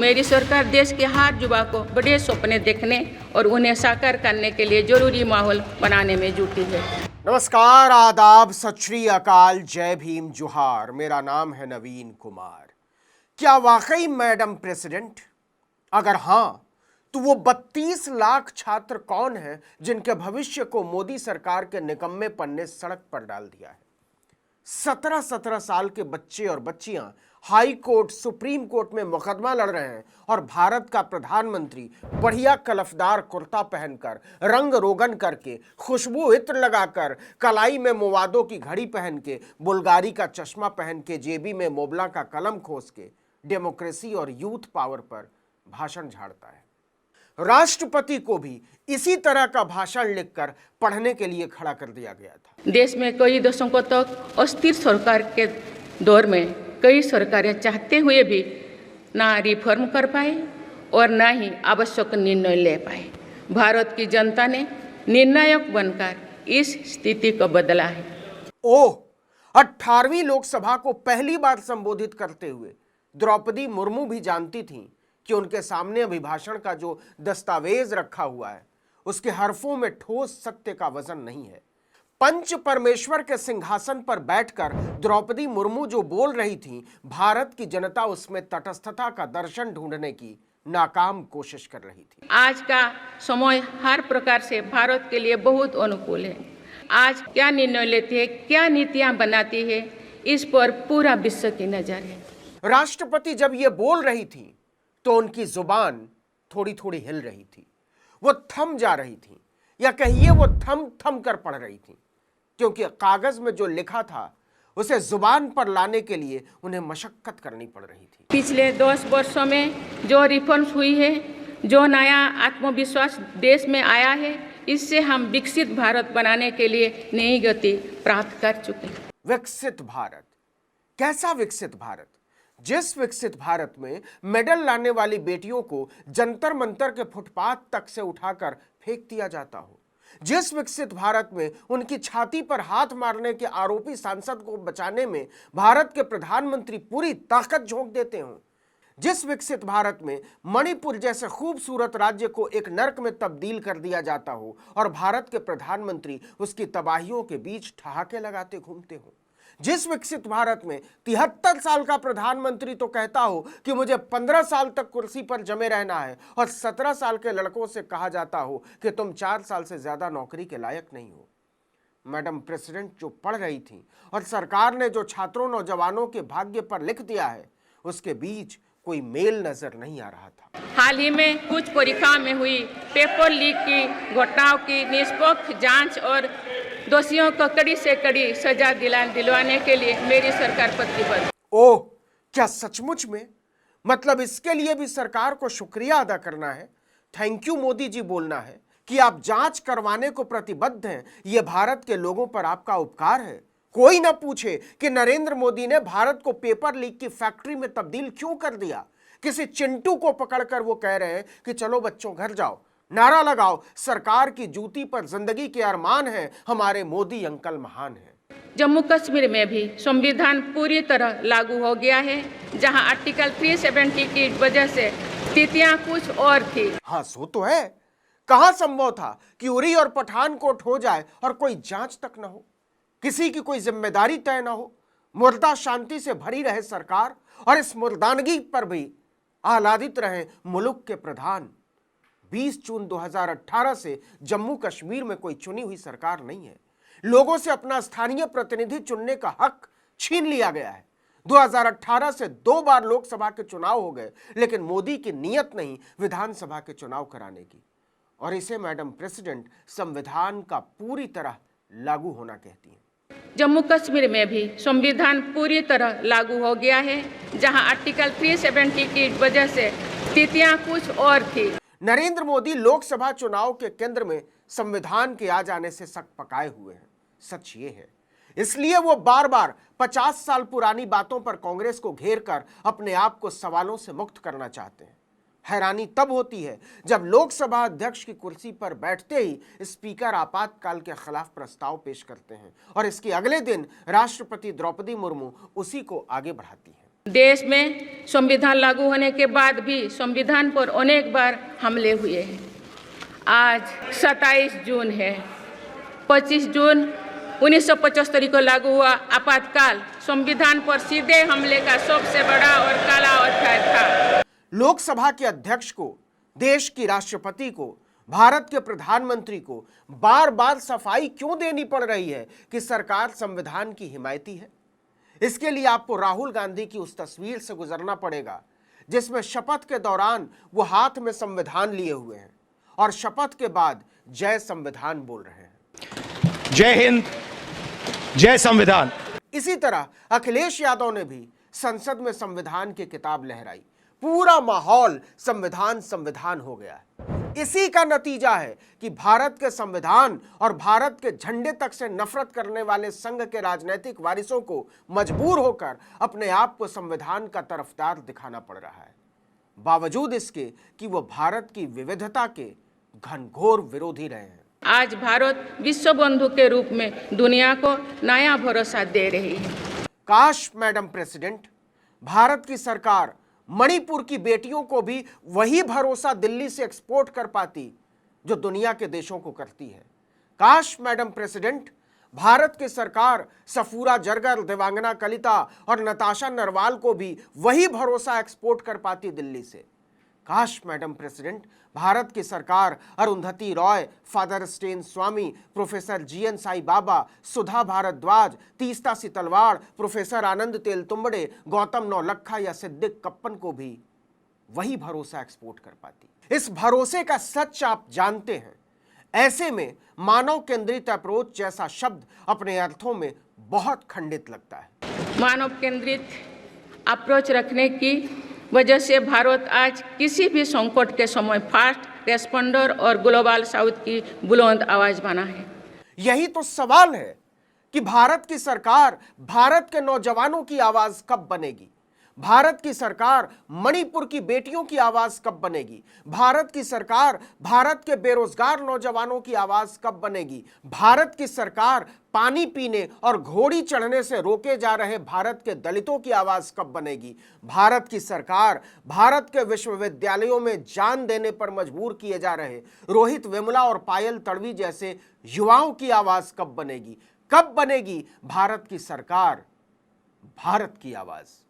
मेरी सरकार देश के हर युवा को बड़े सपने देखने और उन्हें साकार करने के लिए जरूरी माहौल बनाने में जुटी है। नमस्कार, आदाब, सत श्री अकाल, जय भीम, जोहार। मेरा नाम है नवीन कुमार। क्या वाकई मैडम प्रेसिडेंट? अगर हां, तो वो 32 लाख छात्र कौन हैं जिनके भविष्य को मोदी सरकार के निकम्मेपन ने सड़क पर डाल दिया है? 17-17 साल के बच्चे और बच्चियां हाई कोर्ट, सुप्रीम कोर्ट में मुकदमा लड़ रहे हैं और भारत का प्रधानमंत्री बढ़िया कलफदार कुर्ता पहनकर, रंग रोगन करके, खुशबू इत्र लगाकर, कलाई में मुवादों की घड़ी पहन के, बुल्गारी का चश्मा पहन के, जेबी में मोबला का कलम खोस के डेमोक्रेसी और यूथ पावर पर भाषण झाड़ता है। राष्ट्रपति को भी इसी तरह का भाषण लिखकर पढ़ने के लिए खड़ा कर दिया गया था। देश में कई दशकों तक अस्थिर सरकार के दौर में कई सरकारें चाहते हुए भी ना रिफॉर्म कर पाए और ना ही आवश्यक निर्णय ले पाए। भारत की जनता ने निर्णायक बनकर इस स्थिति को बदला है। 18वीं लोकसभा को पहली बार संबोधित करते हुए द्रौपदी मुर्मू भी जानती थीं कि उनके सामने अभिभाषण का जो दस्तावेज रखा हुआ है उसके हरफों में ठोस सत्य का वजन नहीं है। पंच परमेश्वर के सिंहासन पर बैठकर द्रौपदी मुर्मू जो बोल रही थी, भारत की जनता उसमें तटस्थता का दर्शन ढूंढने की नाकाम कोशिश कर रही थी। आज का समय हर प्रकार से भारत के लिए बहुत अनुकूल है। आज क्या निर्णय लेती है, क्या नीतियां बनाती है, इस पर पूरा विश्व की नजर है। राष्ट्रपति जब ये बोल रही थी तो उनकी जुबान थोड़ी थोड़ी हिल रही थी, वो थम जा रही थी, या कहिए वो थम थम कर पढ़ रही थी, क्योंकि कागज में जो लिखा था उसे जुबान पर लाने के लिए उन्हें मशक्कत करनी पड़ रही थी। पिछले 10 वर्षों में जो रिफॉर्म्स हुई है, जो नया आत्मविश्वास देश में आया है, इससे हम विकसित भारत बनाने के लिए नई गति प्राप्त कर चुके हैं। विकसित भारत? कैसा विकसित भारत? जिस विकसित भारत में मेडल लाने वाली बेटियों को जंतर मंतर के फुटपाथ तक से उठाकर फेंक दिया जाता हो, जिस विकसित भारत में उनकी छाती पर हाथ मारने के आरोपी सांसद को बचाने में भारत के प्रधानमंत्री पूरी ताकत झोंक देते हों, जिस विकसित भारत में मणिपुर जैसे खूबसूरत राज्य को एक नर्क में तब्दील कर दिया जाता हो और भारत के प्रधानमंत्री उसकी तबाहियों के बीच ठहाके लगाते घूमते हो, जिस विकसित भारत में 73 साल का प्रधानमंत्री तो कहता हो कि मुझे 15 साल तक कुर्सी पर जमे रहना है और 17 साल के लड़कों से कहा जाता हो कि तुम 4 साल से ज्यादा नौकरी के लायक नहीं हो। मैडम प्रेसिडेंट जो पढ़ रही थी और सरकार ने जो छात्रों नौजवानों के भाग्य पर लिख दिया है, उसके बीच कोई मेल नजर नहीं आ रहा था। हाल ही में कुछ परीक्षाओं में हुई पेपर लीक की घटनाओं की निष्पक्ष जांच और दोषियों को कड़ी से कड़ी सजा दिलवाने के लिए मेरी सरकार प्रतिबद्ध। क्या सचमुच में? मतलब इसके लिए भी सरकार को शुक्रिया अदा करना है, थैंक यू मोदी जी बोलना है कि आप जांच करवाने को प्रतिबद्ध हैं। यह भारत के लोगों पर आपका उपकार है। कोई ना पूछे कि नरेंद्र मोदी ने भारत को पेपर लीक की फैक्ट्री में तब्दील क्यों कर दिया। किसी चिंटू को पकड़कर वो कह रहे हैं कि चलो बच्चों घर जाओ, नारा लगाओ, सरकार की जूती पर जिंदगी के अरमान है, हमारे मोदी अंकल महान हैं। जम्मू कश्मीर में भी संविधान पूरी तरह लागू हो गया है, जहां आर्टिकल 370 की वजह से स्थितियां कुछ और थी। हाँ, सो तो है। कहां संभव था कि उरी और पठानकोट हो जाए और कोई जांच तक न हो, किसी की कोई जिम्मेदारी तय न हो, मुर्दा शांति से भरी रहे सरकार और इस मुर्दानगी पर भी आह्लादित रहे मुल्क के प्रधान। 20 जून 2018 से जम्मू कश्मीर में कोई चुनी हुई सरकार नहीं है। लोगों से अपना स्थानीय प्रतिनिधि चुनने का हक छीन लिया गया है। 2018 से 2 बार लोकसभा के चुनाव हो गए, लेकिन मोदी की नीयत नहीं विधानसभा के चुनाव कराने की, और इसे मैडम प्रेसिडेंट संविधान का पूरी तरह लागू होना कहती हैं। जम्मू कश्मीर में भी संविधान पूरी तरह लागू हो गया है, जहां आर्टिकल 370 की वजह से स्थितियां कुछ और थी। नरेंद्र मोदी लोकसभा चुनाव के केंद्र में संविधान के आ जाने से सक पकाए हुए हैं। सच ये है, इसलिए वो बार बार 50 साल पुरानी बातों पर कांग्रेस को घेर कर अपने आप को सवालों से मुक्त करना चाहते हैं। हैरानी तब होती है जब लोकसभा अध्यक्ष की कुर्सी पर बैठते ही स्पीकर आपातकाल के खिलाफ प्रस्ताव पेश करते हैं और इसके अगले दिन राष्ट्रपति द्रौपदी मुर्मू उसी को आगे बढ़ाती हैं। देश में संविधान लागू होने के बाद भी संविधान पर अनेक बार हमले हुए हैं। आज 27 जून है। 25 जून 1975 को लागू हुआ आपातकाल संविधान पर सीधे हमले का सबसे बड़ा और काला अध्याय था। लोकसभा के अध्यक्ष को, देश की राष्ट्रपति को, भारत के प्रधानमंत्री को बार बार सफाई क्यों देनी पड़ रही है कि सरकार संविधान की हिमायती है? इसके लिए आपको राहुल गांधी की उस तस्वीर से गुजरना पड़ेगा जिसमें शपथ के दौरान वो हाथ में संविधान लिए हुए हैं और शपथ के बाद जय संविधान बोल रहे हैं। जय हिंद, जय संविधान। इसी तरह अखिलेश यादव ने भी संसद में संविधान की किताब लहराई। पूरा माहौल संविधान संविधान हो गया है। इसी का नतीजा है कि भारत के संविधान और भारत के झंडे तक से नफरत करने वाले संघ के राजनीतिक वारिसों को मजबूर होकर अपने आप को संविधान का तरफदार दिखाना पड़ रहा है, बावजूद इसके कि वो भारत की विविधता के घनघोर विरोधी रहे हैं। आज भारत विश्व बंधु के रूप में दुनिया को नया भरोसा दे रही है। काश मैडम प्रेसिडेंट, भारत की सरकार मणिपुर की बेटियों को भी वही भरोसा दिल्ली से एक्सपोर्ट कर पाती जो दुनिया के देशों को करती है। काश मैडम प्रेसिडेंट, भारत की सरकार सफूरा जरगर, देवांगना कलिता और नताशा नरवाल को भी वही भरोसा एक्सपोर्ट कर पाती दिल्ली से। काश मैडम प्रेसिडेंट, भारत की सरकार अरुंधति रॉय, फादर स्टेन स्वामी, professor GN Sai Baba, Sudha Bharadwaj, Teesta Setalvad, professor आनंद तेलतुंबड़े, गौतम नौलखा या सिद्दिक कप्पन को भी वही भरोसा एक्सपोर्ट कर पाती। इस भरोसे का सच आप जानते हैं। ऐसे में मानव केंद्रित अप्रोच जैसा शब्द अपने अर्थों में बहुत खंडित लगता है। मानव केंद्रित अप्रोच रखने की वजह से भारत आज किसी भी संकट के समय फास्ट रेस्पॉन्डर और ग्लोबल साउथ की बुलंद आवाज बना है। यही तो सवाल है कि भारत की सरकार भारत के नौजवानों की आवाज कब बनेगी? भारत की सरकार मणिपुर की बेटियों की आवाज कब बनेगी? भारत की सरकार भारत के बेरोजगार नौजवानों की आवाज कब बनेगी? भारत की सरकार पानी पीने और घोड़ी चढ़ने से रोके जा रहे भारत के दलितों की आवाज कब बनेगी? भारत की सरकार भारत के विश्वविद्यालयों में जान देने पर मजबूर किए जा रहे रोहित वेमुला और पायल तड़वी जैसे युवाओं की आवाज कब बनेगी? कब बनेगी भारत की सरकार, भारत की आवाज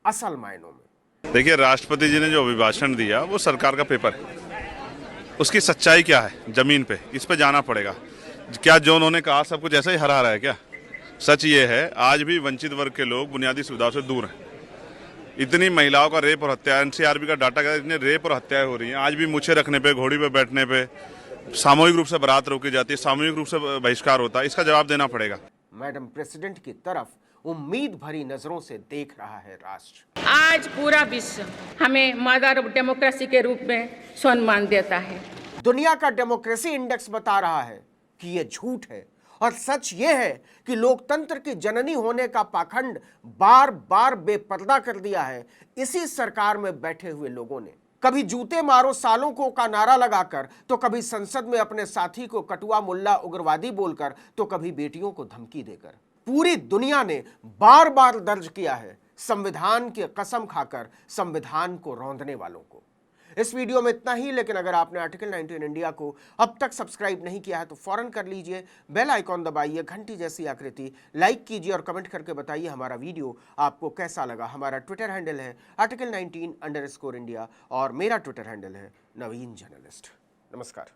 असल मायनों में? देखिए, राष्ट्रपति जी ने जो अभिभाषण दिया वो सरकार का पेपर है। उसकी सच्चाई क्या है जमीन पे, इस पे जाना पड़ेगा। क्या जो उन्होंने कहा सब कुछ ऐसा ही हरा रहा है क्या? सच ये है, आज भी वंचित वर्ग के लोग बुनियादी सुविधाओं से दूर हैं। इतनी महिलाओं का रेप और हत्या, एनसीआरबी का डाटा कहता है इतने रेप और हत्याएं हो रही हैं। आज भी मूछें रखने पे, घोड़ी पे बैठने पे, सामूहिक रूप से बारात रोकी जाती है, सामूहिक रूप से बहिष्कार होता है। इसका जवाब देना पड़ेगा। मैडम प्रेसिडेंट की तरफ उम्मीद भरी नजरों से देख रहा है राष्ट्र। आज पूरा विश्व हमें मदर ऑफ डेमोक्रेसी के रूप में सम्मान देता है। दुनिया का डेमोक्रेसी इंडेक्स बता रहा है कि यह झूठ है और सच यह है कि लोकतंत्र की जननी होने का पाखंड बार बार बेपर्दा कर दिया है इसी सरकार में बैठे हुए लोगों ने। कभी जूते मारो सालों को का नारा लगाकर, तो कभी संसद में अपने साथी को कटुआ मुल्ला उग्रवादी बोलकर, तो कभी बेटियों को धमकी देकर। पूरी दुनिया ने बार बार दर्ज किया है संविधान की कसम खाकर संविधान को रौंदने वालों को। इस वीडियो में इतना ही, लेकिन अगर आपने आर्टिकल 19 इंडिया को अब तक सब्सक्राइब नहीं किया है तो फौरन कर लीजिए। बेल आइकॉन दबाइए, घंटी जैसी आकृति, लाइक कीजिए और कमेंट करके बताइए हमारा वीडियो आपको कैसा लगा। हमारा ट्विटर हैंडल है article19_India और मेरा ट्विटर हैंडल है नवीन जर्नलिस्ट। नमस्कार।